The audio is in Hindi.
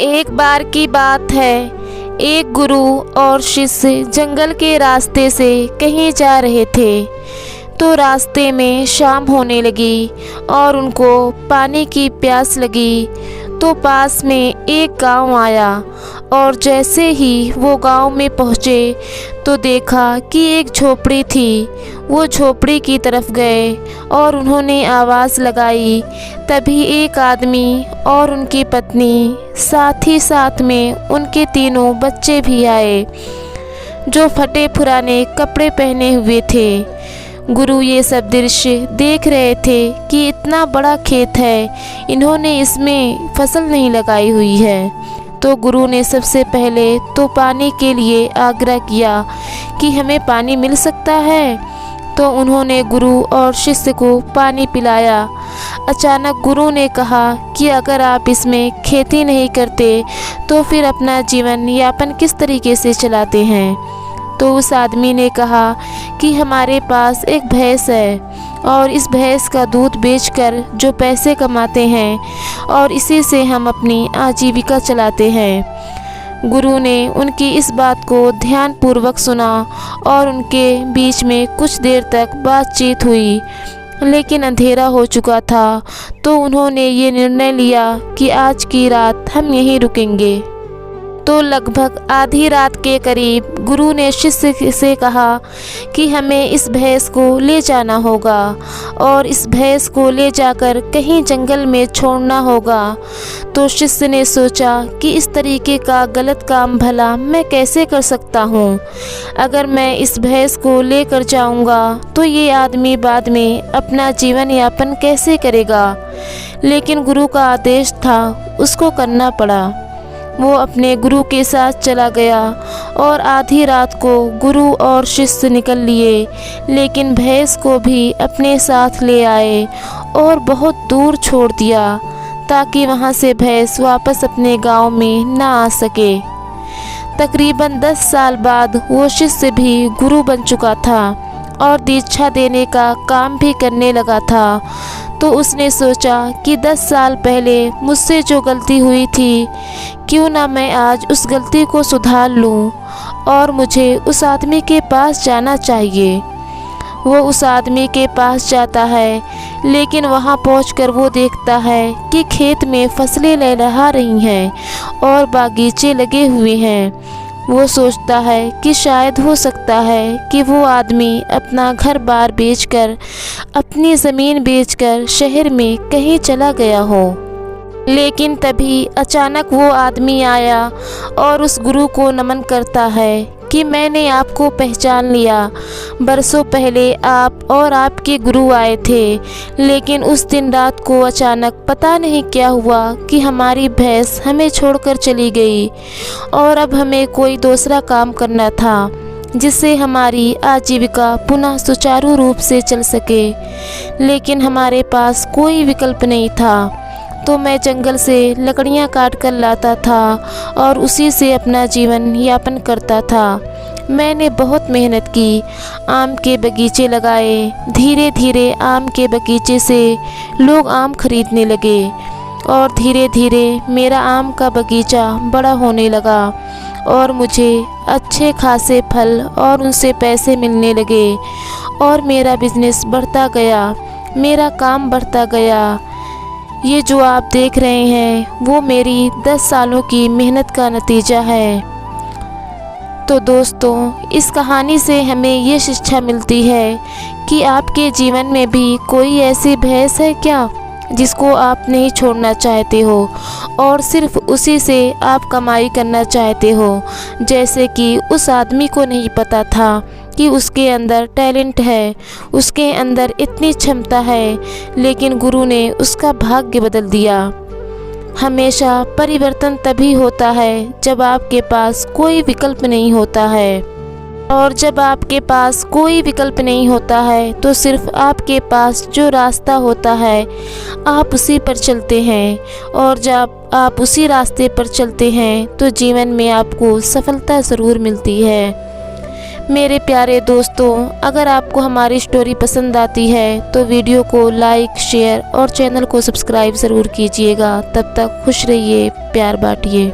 एक बार की बात है, एक गुरु और शिष्य जंगल के रास्ते से कहीं जा रहे थे। तो रास्ते में शाम होने लगी और उनको पानी की प्यास लगी। तो पास में एक गांव आया और जैसे ही वो गांव में पहुँचे तो देखा कि एक झोपड़ी थी। वो झोपड़ी की तरफ गए और उन्होंने आवाज़ लगाई। तभी एक आदमी और उनकी पत्नी, साथ ही साथ में उनके तीनों बच्चे भी आए, जो फटे पुराने कपड़े पहने हुए थे। गुरु ये सब दृश्य देख रहे थे कि इतना बड़ा खेत है, इन्होंने इसमें फसल नहीं लगाई हुई है। तो गुरु ने सबसे पहले तो पानी के लिए आग्रह किया कि हमें पानी मिल सकता है। तो उन्होंने गुरु और शिष्य को पानी पिलाया। अचानक गुरु ने कहा कि अगर आप इसमें खेती नहीं करते तो फिर अपना जीवन यापन किस तरीके से चलाते हैं। तो उस आदमी ने कहा कि हमारे पास एक भैंस है और इस भैंस का दूध बेचकर जो पैसे कमाते हैं और इसी से हम अपनी आजीविका चलाते हैं। गुरु ने उनकी इस बात को ध्यानपूर्वक सुना और उनके बीच में कुछ देर तक बातचीत हुई, लेकिन अंधेरा हो चुका था। तो उन्होंने ये निर्णय लिया कि आज की रात हम यहीं रुकेंगे। तो लगभग आधी रात के करीब गुरु ने शिष्य से कहा कि हमें इस भैंस को ले जाना होगा और इस भैंस को ले जाकर कहीं जंगल में छोड़ना होगा। तो शिष्य ने सोचा कि इस तरीके का गलत काम भला मैं कैसे कर सकता हूँ। अगर मैं इस भैंस को लेकर जाऊँगा तो ये आदमी बाद में अपना जीवन यापन कैसे करेगा। लेकिन गुरु का आदेश था, उसको करना पड़ा। वो अपने गुरु के साथ चला गया और आधी रात को गुरु और शिष्य निकल लिए, लेकिन भैंस को भी अपने साथ ले आए और बहुत दूर छोड़ दिया ताकि वहाँ से भैंस वापस अपने गांव में ना आ सके। तकरीबन 10 साल बाद वो शिष्य भी गुरु बन चुका था और दीक्षा देने का काम भी करने लगा था। तो उसने सोचा कि 10 साल पहले मुझसे जो गलती हुई थी, क्यों ना मैं आज उस गलती को सुधार लूं और मुझे उस आदमी के पास जाना चाहिए। वो उस आदमी के पास जाता है, लेकिन वहाँ पहुंचकर वो देखता है कि खेत में फसलें लहलहा रही हैं और बागीचे लगे हुए हैं। वो सोचता है कि शायद हो सकता है कि वो आदमी अपना घर बार बेचकर, अपनी ज़मीन बेचकर शहर में कहीं चला गया हो। लेकिन तभी अचानक वो आदमी आया और उस गुरु को नमन करता है कि मैंने आपको पहचान लिया। बरसों पहले आप और आपके गुरु आए थे, लेकिन उस दिन रात को अचानक पता नहीं क्या हुआ कि हमारी भैंस हमें छोड़कर चली गई और अब हमें कोई दूसरा काम करना था जिससे हमारी आजीविका पुनः सुचारू रूप से चल सके। लेकिन हमारे पास कोई विकल्प नहीं था। तो मैं जंगल से लकड़ियाँ काट कर लाता था और उसी से अपना जीवन यापन करता था। मैंने बहुत मेहनत की, आम के बगीचे लगाए। धीरे धीरे आम के बगीचे से लोग आम खरीदने लगे और धीरे धीरे मेरा आम का बगीचा बड़ा होने लगा और मुझे अच्छे खासे फल और उनसे पैसे मिलने लगे और मेरा बिजनेस बढ़ता गया, मेरा काम बढ़ता गया। ये जो आप देख रहे हैं वो मेरी 10 सालों की मेहनत का नतीजा है। तो दोस्तों, इस कहानी से हमें ये शिक्षा मिलती है कि आपके जीवन में भी कोई ऐसी भैंस है क्या जिसको आप नहीं छोड़ना चाहते हो और सिर्फ उसी से आप कमाई करना चाहते हो। जैसे कि उस आदमी को नहीं पता था कि उसके अंदर टैलेंट है, उसके अंदर इतनी क्षमता है, लेकिन गुरु ने उसका भाग्य बदल दिया। हमेशा परिवर्तन तभी होता है जब आपके पास कोई विकल्प नहीं होता है, और जब आपके पास कोई विकल्प नहीं होता है तो सिर्फ आपके पास जो रास्ता होता है आप उसी पर चलते हैं, और जब आप उसी रास्ते पर चलते हैं तो जीवन में आपको सफलता ज़रूर मिलती है। मेरे प्यारे दोस्तों, अगर आपको हमारी स्टोरी पसंद आती है तो वीडियो को लाइक, शेयर और चैनल को सब्सक्राइब ज़रूर कीजिएगा। तब तक खुश रहिए, प्यार बांटिए।